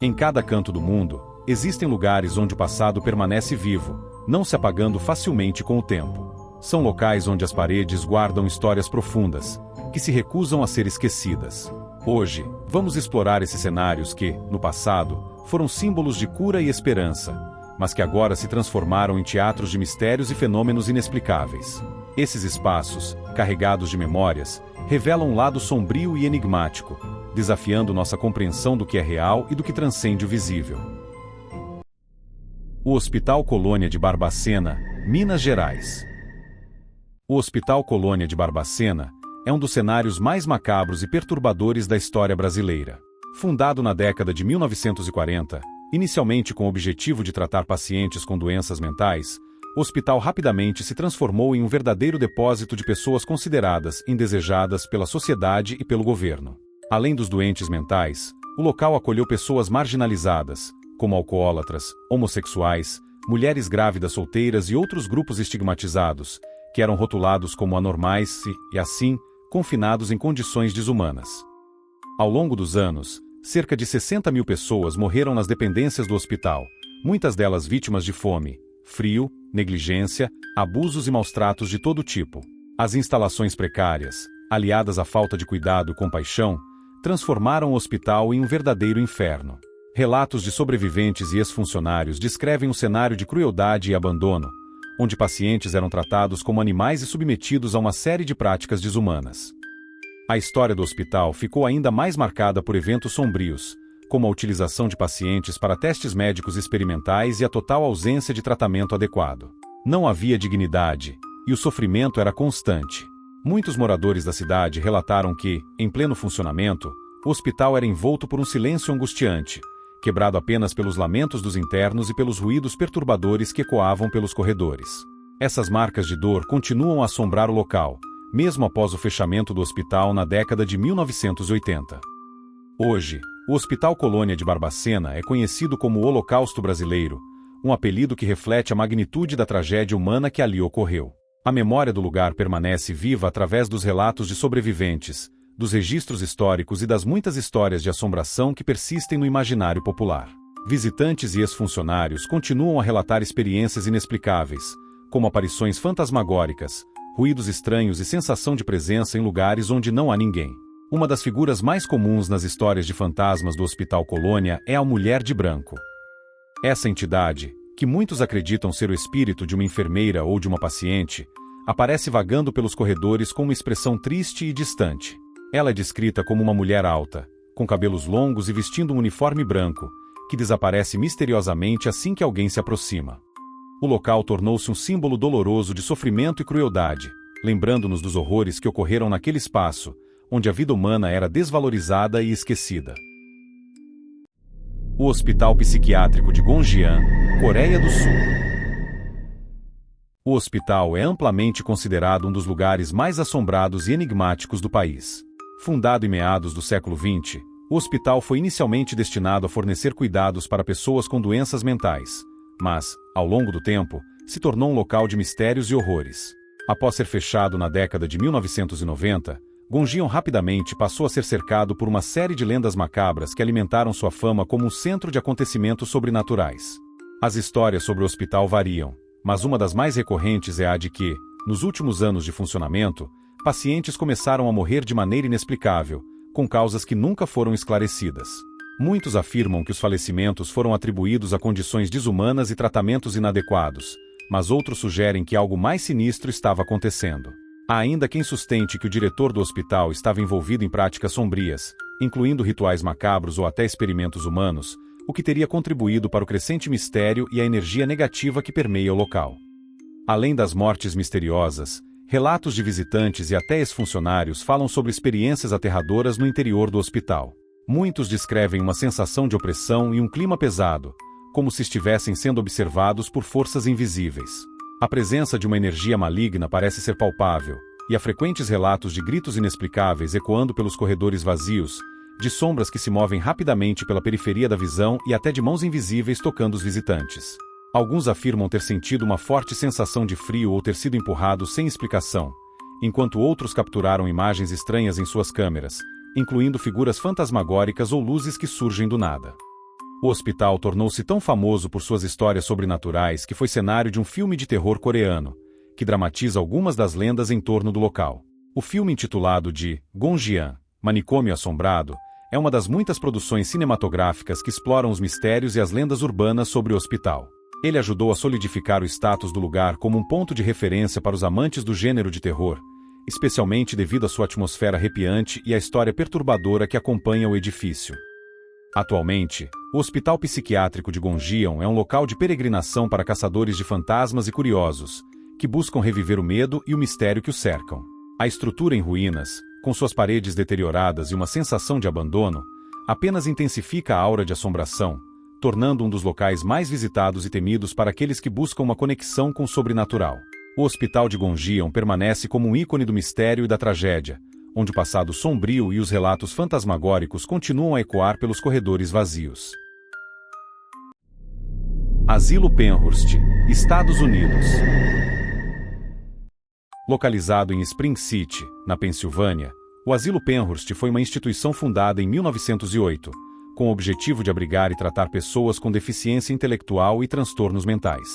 Em cada canto do mundo, existem lugares onde o passado permanece vivo, não se apagando facilmente com o tempo. São locais onde as paredes guardam histórias profundas, que se recusam a ser esquecidas. Hoje, vamos explorar esses cenários que, no passado, foram símbolos de cura e esperança, mas que agora se transformaram em teatros de mistérios e fenômenos inexplicáveis. Esses espaços, carregados de memórias, revelam um lado sombrio e enigmático, desafiando nossa compreensão do que é real e do que transcende o visível. O Hospital Colônia de Barbacena, Minas Gerais. O Hospital Colônia de Barbacena é um dos cenários mais macabros e perturbadores da história brasileira. Fundado na década de 1940, inicialmente com o objetivo de tratar pacientes com doenças mentais, o hospital rapidamente se transformou em um verdadeiro depósito de pessoas consideradas indesejadas pela sociedade e pelo governo. Além dos doentes mentais, o local acolheu pessoas marginalizadas, como alcoólatras, homossexuais, mulheres grávidas solteiras e outros grupos estigmatizados, que eram rotulados como anormais e, assim, confinados em condições desumanas. Ao longo dos anos, cerca de 60 mil pessoas morreram nas dependências do hospital, muitas delas vítimas de fome, frio, negligência, abusos e maus-tratos de todo tipo. As instalações precárias, aliadas à falta de cuidado e compaixão, transformaram o hospital em um verdadeiro inferno. Relatos de sobreviventes e ex-funcionários descrevem um cenário de crueldade e abandono, onde pacientes eram tratados como animais e submetidos a uma série de práticas desumanas. A história do hospital ficou ainda mais marcada por eventos sombrios, como a utilização de pacientes para testes médicos experimentais e a total ausência de tratamento adequado. Não havia dignidade, e o sofrimento era constante. Muitos moradores da cidade relataram que, em pleno funcionamento, o hospital era envolto por um silêncio angustiante, quebrado apenas pelos lamentos dos internos e pelos ruídos perturbadores que ecoavam pelos corredores. Essas marcas de dor continuam a assombrar o local, mesmo após o fechamento do hospital na década de 1980. Hoje, o Hospital Colônia de Barbacena é conhecido como o Holocausto Brasileiro, um apelido que reflete a magnitude da tragédia humana que ali ocorreu. A memória do lugar permanece viva através dos relatos de sobreviventes, dos registros históricos e das muitas histórias de assombração que persistem no imaginário popular. Visitantes e ex-funcionários continuam a relatar experiências inexplicáveis, como aparições fantasmagóricas, ruídos estranhos e sensação de presença em lugares onde não há ninguém. Uma das figuras mais comuns nas histórias de fantasmas do Hospital Colônia é a Mulher de Branco. Essa entidade, que muitos acreditam ser o espírito de uma enfermeira ou de uma paciente, aparece vagando pelos corredores com uma expressão triste e distante. Ela é descrita como uma mulher alta, com cabelos longos e vestindo um uniforme branco, que desaparece misteriosamente assim que alguém se aproxima. O local tornou-se um símbolo doloroso de sofrimento e crueldade, lembrando-nos dos horrores que ocorreram naquele espaço, onde a vida humana era desvalorizada e esquecida. O Hospital Psiquiátrico de Gonjiam, Coreia do Sul. O hospital é amplamente considerado um dos lugares mais assombrados e enigmáticos do país. Fundado em meados do século XX, o hospital foi inicialmente destinado a fornecer cuidados para pessoas com doenças mentais, mas, ao longo do tempo, se tornou um local de mistérios e horrores. Após ser fechado na década de 1990, Gonjiam rapidamente passou a ser cercado por uma série de lendas macabras que alimentaram sua fama como um centro de acontecimentos sobrenaturais. As histórias sobre o hospital variam, mas uma das mais recorrentes é a de que, nos últimos anos de funcionamento, pacientes começaram a morrer de maneira inexplicável, com causas que nunca foram esclarecidas. Muitos afirmam que os falecimentos foram atribuídos a condições desumanas e tratamentos inadequados, mas outros sugerem que algo mais sinistro estava acontecendo. Há ainda quem sustente que o diretor do hospital estava envolvido em práticas sombrias, incluindo rituais macabros ou até experimentos humanos, o que teria contribuído para o crescente mistério e a energia negativa que permeia o local. Além das mortes misteriosas, relatos de visitantes e até ex-funcionários falam sobre experiências aterradoras no interior do hospital. Muitos descrevem uma sensação de opressão e um clima pesado, como se estivessem sendo observados por forças invisíveis. A presença de uma energia maligna parece ser palpável, e há frequentes relatos de gritos inexplicáveis ecoando pelos corredores vazios, de sombras que se movem rapidamente pela periferia da visão e até de mãos invisíveis tocando os visitantes. Alguns afirmam ter sentido uma forte sensação de frio ou ter sido empurrados sem explicação, enquanto outros capturaram imagens estranhas em suas câmeras, incluindo figuras fantasmagóricas ou luzes que surgem do nada. O hospital tornou-se tão famoso por suas histórias sobrenaturais que foi cenário de um filme de terror coreano, que dramatiza algumas das lendas em torno do local. O filme intitulado de Gonjiam, Manicômio Assombrado, é uma das muitas produções cinematográficas que exploram os mistérios e as lendas urbanas sobre o hospital. Ele ajudou a solidificar o status do lugar como um ponto de referência para os amantes do gênero de terror, especialmente devido à sua atmosfera arrepiante e à história perturbadora que acompanha o edifício. Atualmente, o Hospital Psiquiátrico de Gonjiam é um local de peregrinação para caçadores de fantasmas e curiosos, que buscam reviver o medo e o mistério que o cercam. A estrutura em ruínas, com suas paredes deterioradas e uma sensação de abandono, apenas intensifica a aura de assombração, tornando um dos locais mais visitados e temidos para aqueles que buscam uma conexão com o sobrenatural. O Hospital de Gonjiam permanece como um ícone do mistério e da tragédia, onde o passado sombrio e os relatos fantasmagóricos continuam a ecoar pelos corredores vazios. Asilo Penhurst, Estados Unidos. Localizado em Spring City, na Pensilvânia, o Asilo Penhurst foi uma instituição fundada em 1908, com o objetivo de abrigar e tratar pessoas com deficiência intelectual e transtornos mentais.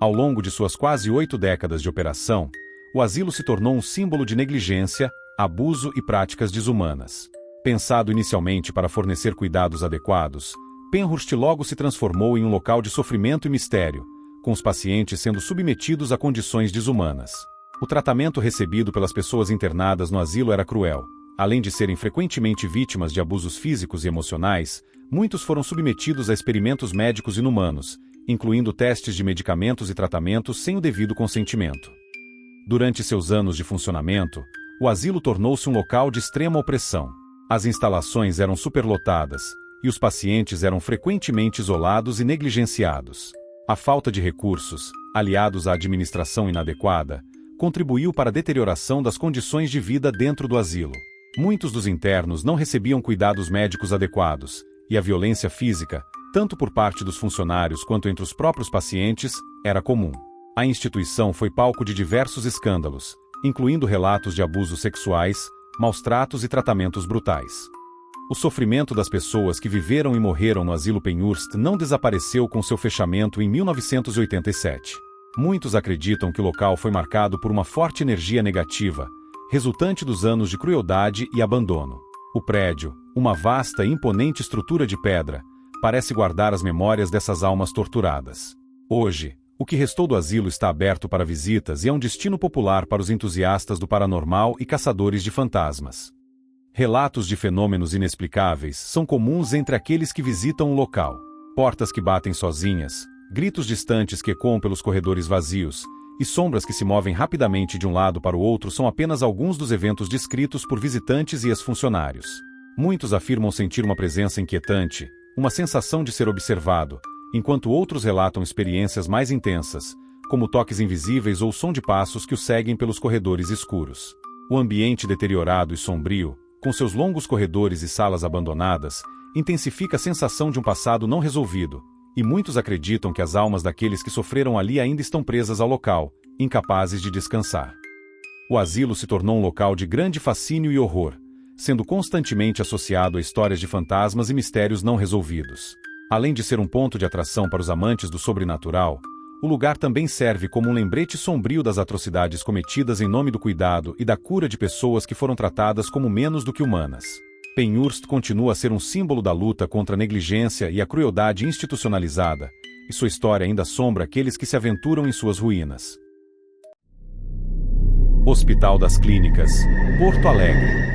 Ao longo de suas quase 8 décadas de operação, o asilo se tornou um símbolo de negligência, abuso e práticas desumanas. Pensado inicialmente para fornecer cuidados adequados, Penhurst logo se transformou em um local de sofrimento e mistério, com os pacientes sendo submetidos a condições desumanas. O tratamento recebido pelas pessoas internadas no asilo era cruel. Além de serem frequentemente vítimas de abusos físicos e emocionais, muitos foram submetidos a experimentos médicos inumanos, incluindo testes de medicamentos e tratamentos sem o devido consentimento. Durante seus anos de funcionamento, o asilo tornou-se um local de extrema opressão. As instalações eram superlotadas, e os pacientes eram frequentemente isolados e negligenciados. A falta de recursos, aliados à administração inadequada, contribuiu para a deterioração das condições de vida dentro do asilo. Muitos dos internos não recebiam cuidados médicos adequados, e a violência física, tanto por parte dos funcionários quanto entre os próprios pacientes, era comum. A instituição foi palco de diversos escândalos, incluindo relatos de abusos sexuais, maus-tratos e tratamentos brutais. O sofrimento das pessoas que viveram e morreram no Asilo Penhurst não desapareceu com seu fechamento em 1987. Muitos acreditam que o local foi marcado por uma forte energia negativa, resultante dos anos de crueldade e abandono. O prédio, uma vasta e imponente estrutura de pedra, parece guardar as memórias dessas almas torturadas. Hoje, o que restou do asilo está aberto para visitas e é um destino popular para os entusiastas do paranormal e caçadores de fantasmas. Relatos de fenômenos inexplicáveis são comuns entre aqueles que visitam o local. Portas que batem sozinhas, gritos distantes que ecoam pelos corredores vazios, e sombras que se movem rapidamente de um lado para o outro são apenas alguns dos eventos descritos por visitantes e ex-funcionários. Muitos afirmam sentir uma presença inquietante, uma sensação de ser observado, enquanto outros relatam experiências mais intensas, como toques invisíveis ou som de passos que os seguem pelos corredores escuros. O ambiente deteriorado e sombrio, com seus longos corredores e salas abandonadas, intensifica a sensação de um passado não resolvido, e muitos acreditam que as almas daqueles que sofreram ali ainda estão presas ao local, incapazes de descansar. O asilo se tornou um local de grande fascínio e horror, sendo constantemente associado a histórias de fantasmas e mistérios não resolvidos. Além de ser um ponto de atração para os amantes do sobrenatural, o lugar também serve como um lembrete sombrio das atrocidades cometidas em nome do cuidado e da cura de pessoas que foram tratadas como menos do que humanas. Penhurst continua a ser um símbolo da luta contra a negligência e a crueldade institucionalizada, e sua história ainda assombra aqueles que se aventuram em suas ruínas. Hospital das Clínicas, Porto Alegre.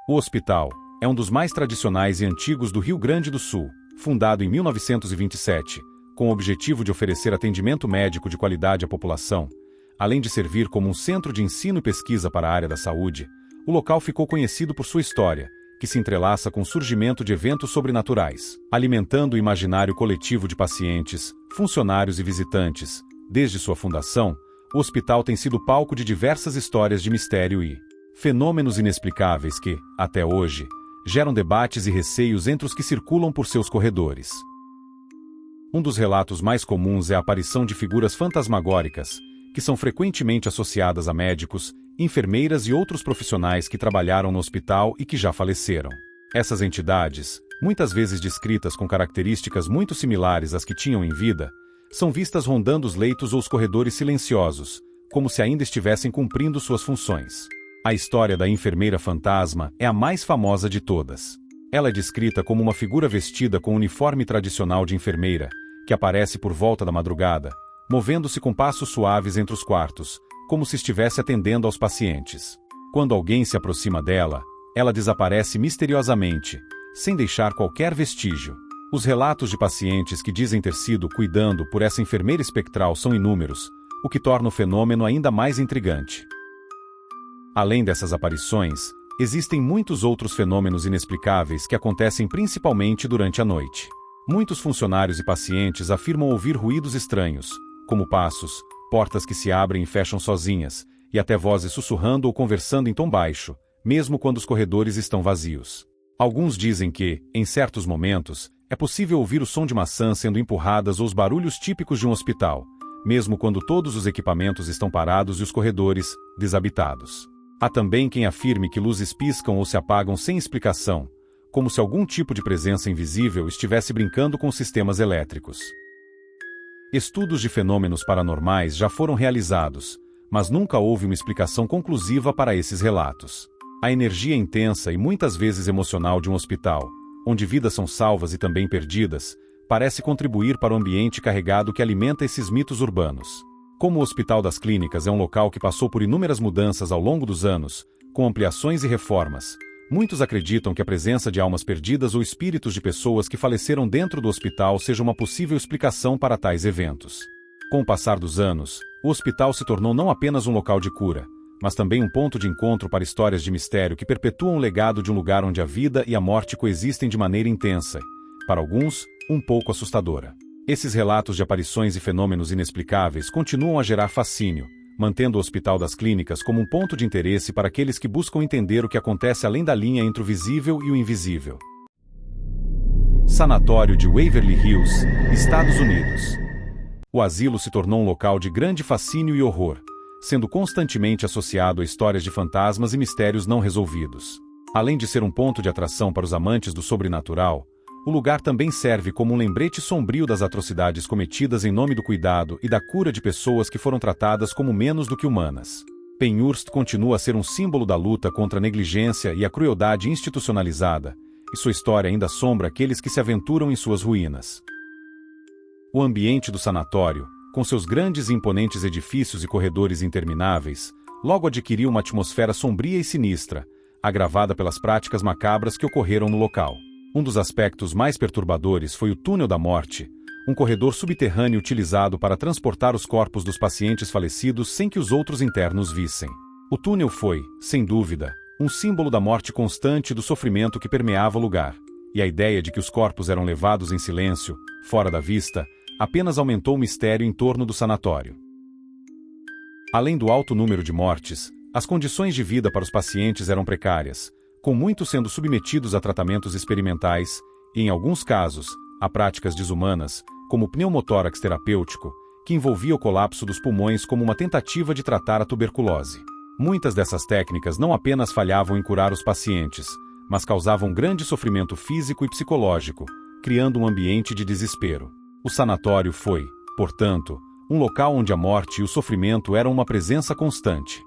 O hospital é um dos mais tradicionais e antigos do Rio Grande do Sul, fundado em 1927, com o objetivo de oferecer atendimento médico de qualidade à população. Além de servir como um centro de ensino e pesquisa para a área da saúde, o local ficou conhecido por sua história, que se entrelaça com o surgimento de eventos sobrenaturais, alimentando o imaginário coletivo de pacientes, funcionários e visitantes. Desde sua fundação, o hospital tem sido palco de diversas histórias de mistério e fenômenos inexplicáveis que, até hoje, geram debates e receios entre os que circulam por seus corredores. Um dos relatos mais comuns é a aparição de figuras fantasmagóricas, que são frequentemente associadas a médicos, enfermeiras e outros profissionais que trabalharam no hospital e que já faleceram. Essas entidades, muitas vezes descritas com características muito similares às que tinham em vida, são vistas rondando os leitos ou os corredores silenciosos, como se ainda estivessem cumprindo suas funções. A história da enfermeira fantasma é a mais famosa de todas. Ela é descrita como uma figura vestida com o uniforme tradicional de enfermeira, que aparece por volta da madrugada, movendo-se com passos suaves entre os quartos, como se estivesse atendendo aos pacientes. Quando alguém se aproxima dela, ela desaparece misteriosamente, sem deixar qualquer vestígio. Os relatos de pacientes que dizem ter sido cuidando por essa enfermeira espectral são inúmeros, o que torna o fenômeno ainda mais intrigante. Além dessas aparições, existem muitos outros fenômenos inexplicáveis que acontecem principalmente durante a noite. Muitos funcionários e pacientes afirmam ouvir ruídos estranhos, como passos, portas que se abrem e fecham sozinhas, e até vozes sussurrando ou conversando em tom baixo, mesmo quando os corredores estão vazios. Alguns dizem que, em certos momentos, é possível ouvir o som de maçãs sendo empurradas ou os barulhos típicos de um hospital, mesmo quando todos os equipamentos estão parados e os corredores desabitados. Há também quem afirme que luzes piscam ou se apagam sem explicação, como se algum tipo de presença invisível estivesse brincando com os sistemas elétricos. Estudos de fenômenos paranormais já foram realizados, mas nunca houve uma explicação conclusiva para esses relatos. A energia intensa e muitas vezes emocional de um hospital, onde vidas são salvas e também perdidas, parece contribuir para o ambiente carregado que alimenta esses mitos urbanos. Como o Hospital das Clínicas é um local que passou por inúmeras mudanças ao longo dos anos, com ampliações e reformas, muitos acreditam que a presença de almas perdidas ou espíritos de pessoas que faleceram dentro do hospital seja uma possível explicação para tais eventos. Com o passar dos anos, o hospital se tornou não apenas um local de cura, mas também um ponto de encontro para histórias de mistério que perpetuam o legado de um lugar onde a vida e a morte coexistem de maneira intensa, para alguns, um pouco assustadora. Esses relatos de aparições e fenômenos inexplicáveis continuam a gerar fascínio, mantendo o Hospital das Clínicas como um ponto de interesse para aqueles que buscam entender o que acontece além da linha entre o visível e o invisível. Sanatório de Waverly Hills, Estados Unidos. O asilo se tornou um local de grande fascínio e horror, sendo constantemente associado a histórias de fantasmas e mistérios não resolvidos. Além de ser um ponto de atração para os amantes do sobrenatural, o lugar também serve como um lembrete sombrio das atrocidades cometidas em nome do cuidado e da cura de pessoas que foram tratadas como menos do que humanas. Penhurst continua a ser um símbolo da luta contra a negligência e a crueldade institucionalizada, e sua história ainda assombra aqueles que se aventuram em suas ruínas. O ambiente do sanatório, com seus grandes e imponentes edifícios e corredores intermináveis, logo adquiriu uma atmosfera sombria e sinistra, agravada pelas práticas macabras que ocorreram no local. Um dos aspectos mais perturbadores foi o Túnel da Morte, um corredor subterrâneo utilizado para transportar os corpos dos pacientes falecidos sem que os outros internos vissem. O túnel foi, sem dúvida, um símbolo da morte constante e do sofrimento que permeava o lugar, e a ideia de que os corpos eram levados em silêncio, fora da vista, apenas aumentou o mistério em torno do sanatório. Além do alto número de mortes, as condições de vida para os pacientes eram precárias, com muitos sendo submetidos a tratamentos experimentais e, em alguns casos, a práticas desumanas, como o pneumotórax terapêutico, que envolvia o colapso dos pulmões como uma tentativa de tratar a tuberculose. Muitas dessas técnicas não apenas falhavam em curar os pacientes, mas causavam grande sofrimento físico e psicológico, criando um ambiente de desespero. O sanatório foi, portanto, um local onde a morte e o sofrimento eram uma presença constante.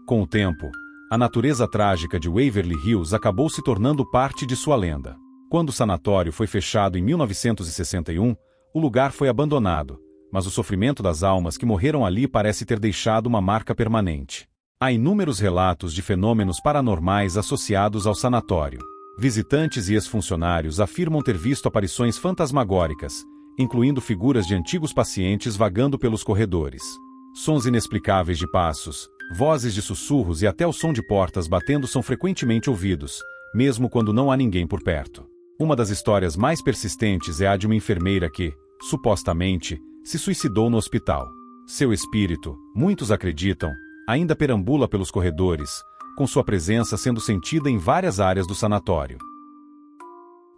Com o tempo, a natureza trágica de Waverly Hills acabou se tornando parte de sua lenda. Quando o sanatório foi fechado em 1961, o lugar foi abandonado, mas o sofrimento das almas que morreram ali parece ter deixado uma marca permanente. Há inúmeros relatos de fenômenos paranormais associados ao sanatório. Visitantes e ex-funcionários afirmam ter visto aparições fantasmagóricas, incluindo figuras de antigos pacientes vagando pelos corredores. Sons inexplicáveis de passos, vozes de sussurros e até o som de portas batendo são frequentemente ouvidos, mesmo quando não há ninguém por perto. Uma das histórias mais persistentes é a de uma enfermeira que, supostamente, se suicidou no hospital. Seu espírito, muitos acreditam, ainda perambula pelos corredores, com sua presença sendo sentida em várias áreas do sanatório.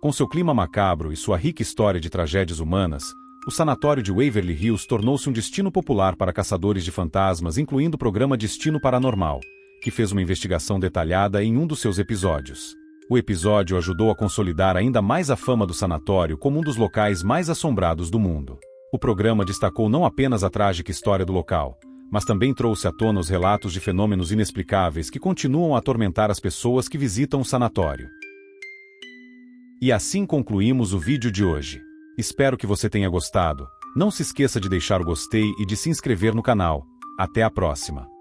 Com seu clima macabro e sua rica história de tragédias humanas, o sanatório de Waverly Hills tornou-se um destino popular para caçadores de fantasmas, incluindo o programa Destino Paranormal, que fez uma investigação detalhada em um dos seus episódios. O episódio ajudou a consolidar ainda mais a fama do sanatório como um dos locais mais assombrados do mundo. O programa destacou não apenas a trágica história do local, mas também trouxe à tona os relatos de fenômenos inexplicáveis que continuam a atormentar as pessoas que visitam o sanatório. E assim concluímos o vídeo de hoje. Espero que você tenha gostado. Não se esqueça de deixar o gostei e de se inscrever no canal. Até a próxima!